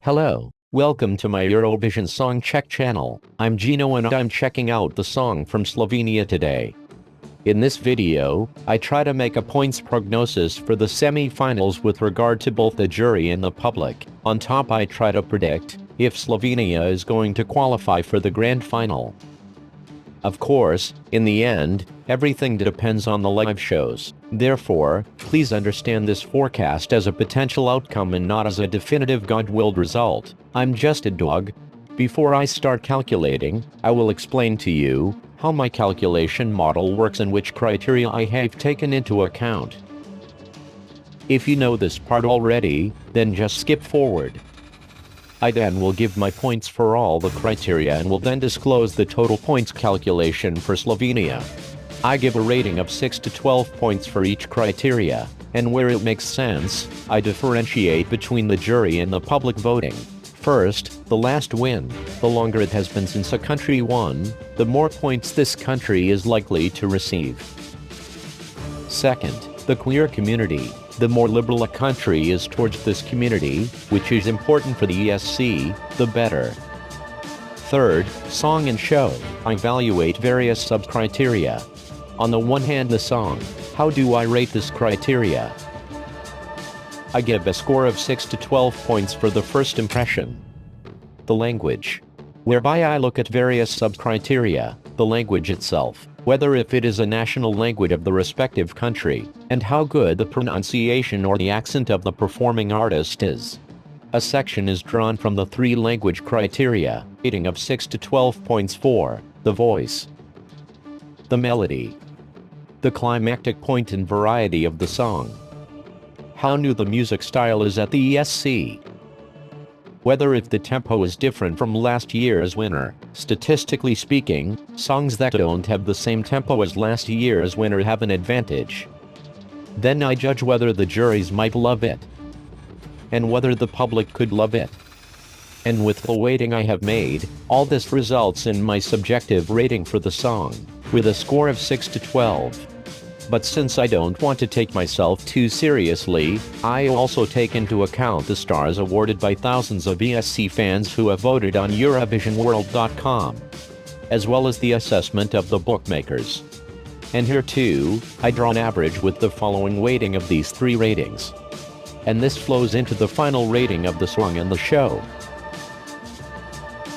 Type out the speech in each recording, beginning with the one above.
Hello, welcome to my Eurovision Song Check channel. I'm Gino and I'm checking out the song from Slovenia today. In this video, I try to make a points prognosis for the semi-finals with regard to both the jury and the public. On top, I try to predict if Slovenia is going to qualify for the grand final. Of course, in the end, everything depends on the live shows. Therefore, please understand this forecast as a potential outcome and not as a definitive God-willed result. I'm just a dog. Before I start calculating, I will explain to you how my calculation model works and which criteria I have taken into account. If you know this part already, then just skip forward. I then will give my points for all the criteria and will then disclose the total points calculation for Slovenia. I give a rating of 6 to 12 points for each criteria, and where it makes sense, I differentiate between the jury and the public voting. First, the last win. The longer it has been since a country won, the more points this country is likely to receive. Second, the queer community. The more liberal a country is towards this community, which is important for the ESC, the better. Third, song and show. I evaluate various sub-criteria. On the one hand, the song. How do I rate this criteria? I give a score of 6 to 12 points for the first impression. The language. Whereby I look at various sub-criteria, the language itself, whether if it is a national language of the respective country, and how good the pronunciation or the accent of the performing artist is. A section is drawn from the three language criteria, rating of 6 to 12 points for the voice, the melody, the climactic point and variety of the song, how new the music style is at the ESC, whether if the tempo is different from last year's winner. Statistically speaking, songs that don't have the same tempo as last year's winner have an advantage. Then I judge whether the juries might love it, and whether the public could love it. And with the weighting I have made, all this results in my subjective rating for the song, with a score of 6 to 12. But since I don't want to take myself too seriously, I also take into account the stars awarded by thousands of ESC fans who have voted on EurovisionWorld.com, as well as the assessment of the bookmakers. And here too, I draw an average with the following weighting of these three ratings. And this flows into the final rating of the song and the show.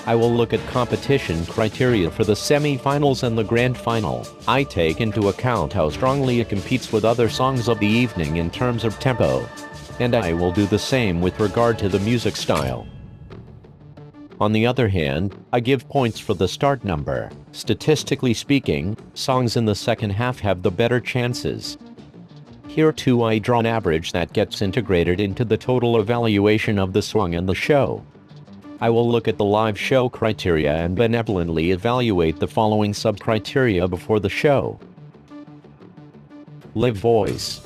I will look at competition criteria for the semi-finals and the grand final. I take into account how strongly it competes with other songs of the evening in terms of tempo. And I will do the same with regard to the music style. On the other hand, I give points for the start number. Statistically speaking, songs in the second half have the better chances. Here too I draw an average that gets integrated into the total evaluation of the song and the show. I will look at the live show criteria and benevolently evaluate the following sub-criteria before the show. Live voice.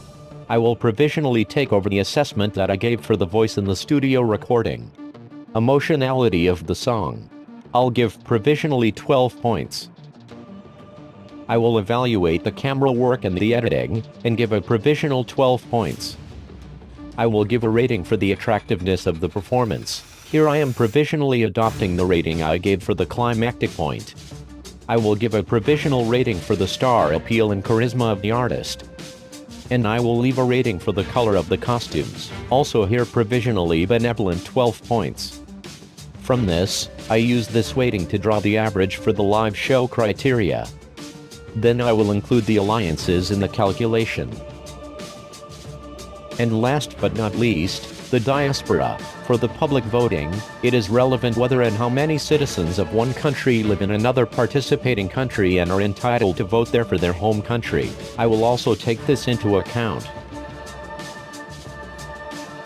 I will provisionally take over the assessment that I gave for the voice in the studio recording. Emotionality of the song. I'll give provisionally 12 points. I will evaluate the camera work and the editing, and give a provisional 12 points. I will give a rating for the attractiveness of the performance. Here I am provisionally adopting the rating I gave for the climactic point. I will give a provisional rating for the star appeal and charisma of the artist. And I will leave a rating for the color of the costumes, also here provisionally benevolent 12 points. From this, I use this weighting to draw the average for the live show criteria. Then I will include the alliances in the calculation. And last but not least, the diaspora. For the public voting, it is relevant whether and how many citizens of one country live in another participating country and are entitled to vote there for their home country. I will also take this into account.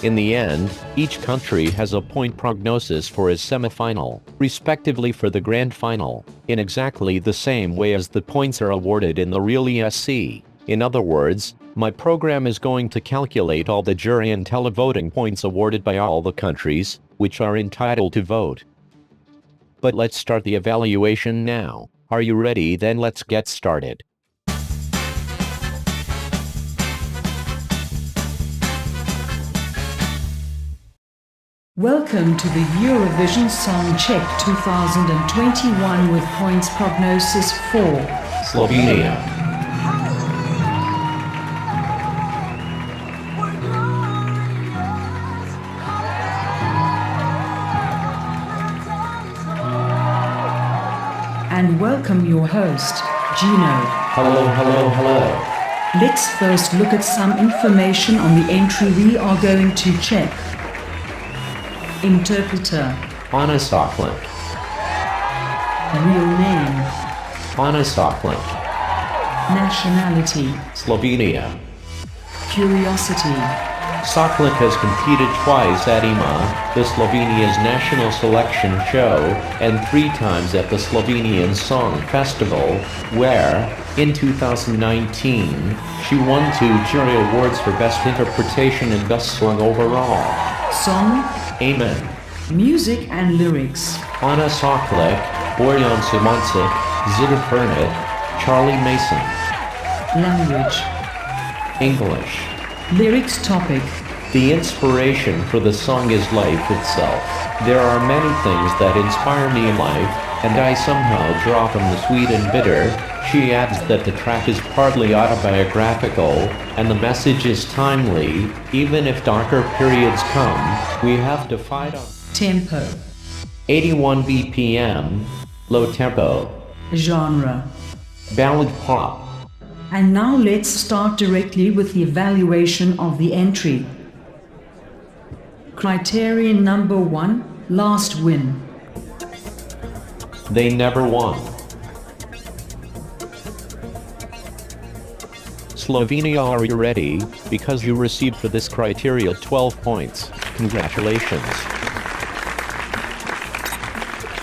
In the end, each country has a point prognosis for its semifinal, respectively for the grand final, in exactly the same way as the points are awarded in the real ESC. In other words, my program is going to calculate all the jury and televoting points awarded by all the countries, which are entitled to vote. But let's start the evaluation now. Are you ready? Then let's get started. Welcome to the Eurovision Song Check 2021 with points prognosis for Slovenia, and welcome your host, Gino. Hello. Let's first look at some information on the entry we are going to check. Interpreter. Anna Soklič. Real name. Anna Soklič. Nationality. Slovenia. Curiosity. Soklič has competed twice at IMA, the Slovenia's national selection show, and 3 times at the Slovenian Song Festival, where, in 2019, she won 2 jury awards for Best Interpretation and Best Song overall. Song. Amen. Music and lyrics. Anna Soklič, Borjan Simoncic, Zita Burnett, Charlie Mason. Language. English. Lyrics topic. The inspiration for the song is life itself. There are many things that inspire me in life, and I somehow draw from the sweet and bitter. She adds that the track is partly autobiographical, and the message is timely. Even if darker periods come, we have to fight on. Tempo. 81 BPM, low tempo. Genre. Ballad pop. And now let's start directly with the evaluation of the entry. Criterion number 1, last win. They never won. Slovenia, are you ready? Because you received for this criteria 12 points. Congratulations.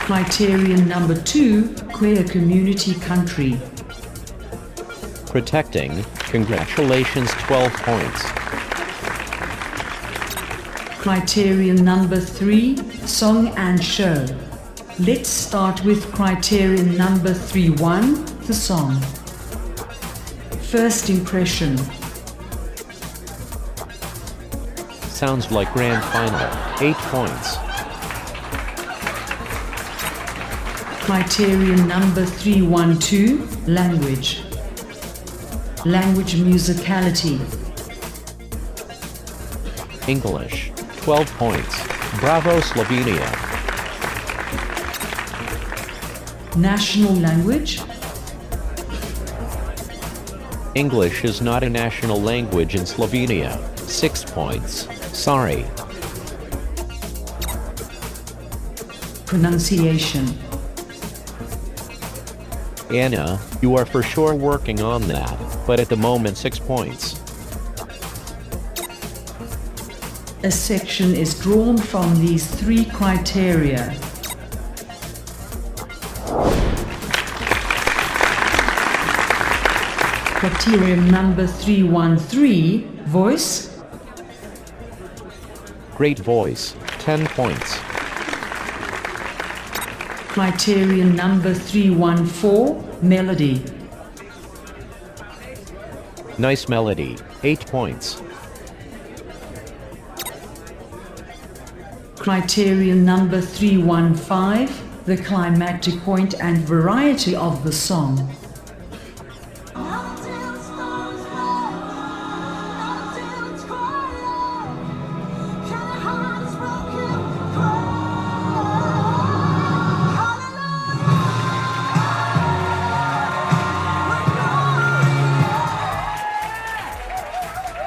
Criterion number 2, queer community country. Protecting. Congratulations, 12 points. Criterion number 3, song and show. Let's start with criterion number 3.1, the song. First impression. Sounds like grand final. 8 points. Criterion number 3.1.2, language. Language musicality. English. 12 points. Bravo, Slovenia. National language. English is not a national language in Slovenia. 6 points. Sorry. Pronunciation. Anna, you are for sure working on that, but at the moment 6 points. A section is drawn from these 3 criteria. Criterion number 3.1.3, voice. Great voice. 10 points. Criterion number 3.1.4, melody. Nice melody. 8 points. Criterion number 3.1.5, the climactic point and variety of the song.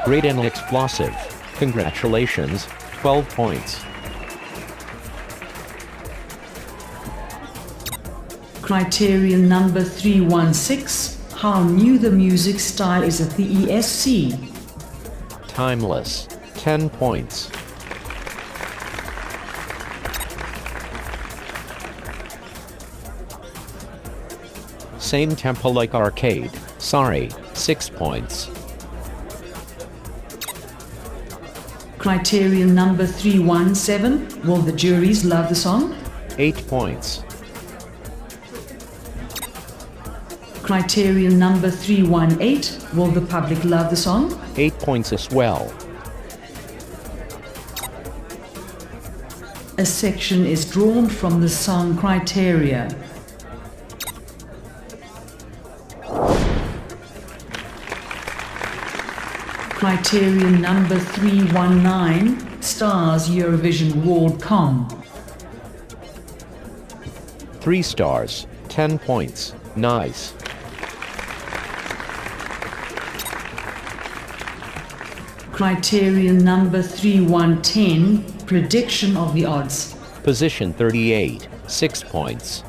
Great and explosive. Congratulations, 12 points. Criterion number 3.1.6, how new the music style is at the ESC. Timeless. 10 points. Same tempo like arcade. Sorry, 6 points. Criterion number 3.1.7, will the juries love the song? 8 points. Criterion number 3.1.8, will the public love the song? 8 points as well. A section is drawn from the song criteria. Criterion number 319, stars Eurovision World.com. 3 stars, 10 points, nice. Criterion number 3110, prediction of the odds. Position 38, 6 points.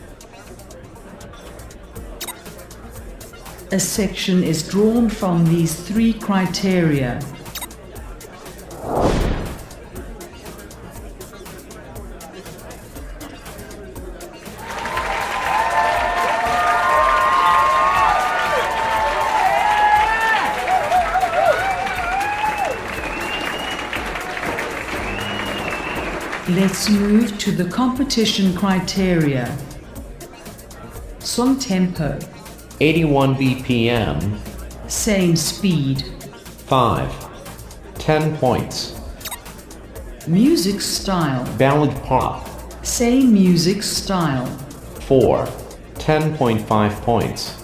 A section is drawn from these 3 criteria. Let's move to the competition criteria. Song tempo. 81 BPM, Same speed. 5. 10 points. Music style. Ballad pop, Same music style. 4. 10.5 points.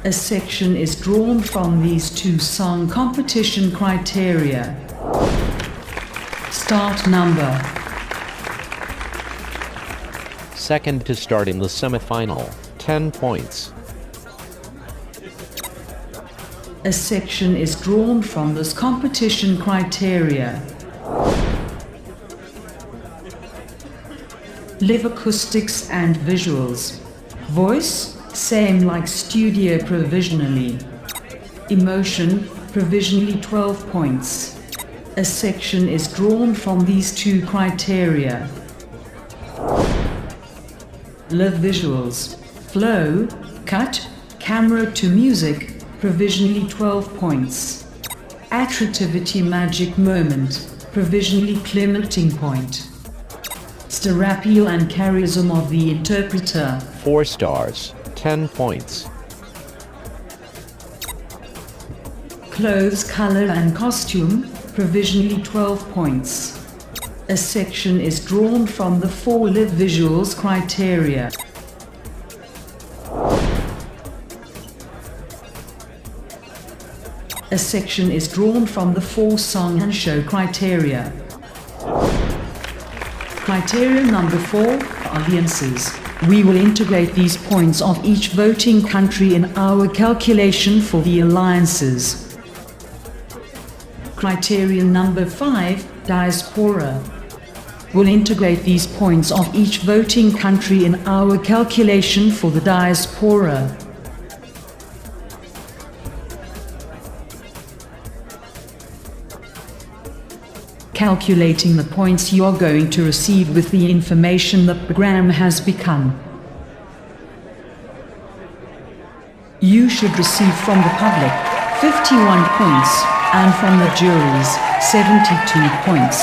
A section is drawn from these 2 song competition criteria. Start number. Second to start in the semifinal, 10 points. A section is drawn from this competition criteria. Live acoustics and visuals. Voice, same like studio provisionally. Emotion, provisionally 12 points. A section is drawn from these 2 criteria. Live visuals. Flow, cut, camera to music, provisionally 12 points. Attractivity magic moment, provisionally clementing point. Star appeal and charism of the interpreter. 4 stars, 10 points. Clothes, color and costume, provisionally 12 points. A section is drawn from the 4 live visuals criteria. A section is drawn from the 4 song and show criteria. Criteria number 4, audiences. We will integrate these points of each voting country in our calculation for the alliances. Criterion number 5, diaspora. We'll integrate these points of each voting country in our calculation for the diaspora. Calculating the points you are going to receive with the information the program has become. You should receive from the public 51 points. And from the juries, 72 points.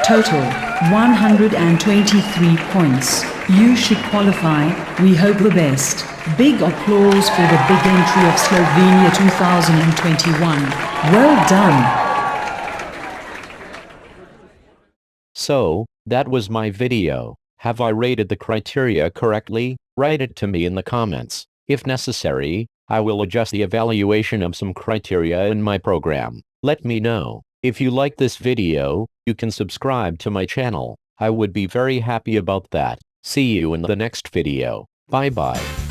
Total, 123 points. You should qualify. We hope the best. Big applause for the big entry of Slovenia 2021. Well done. So, that was my video. Have I rated the criteria correctly? Write it to me in the comments. If necessary, I will adjust the evaluation of some criteria in my program. Let me know. If you like this video, you can subscribe to my channel. I would be very happy about that. See you in the next video. Bye bye.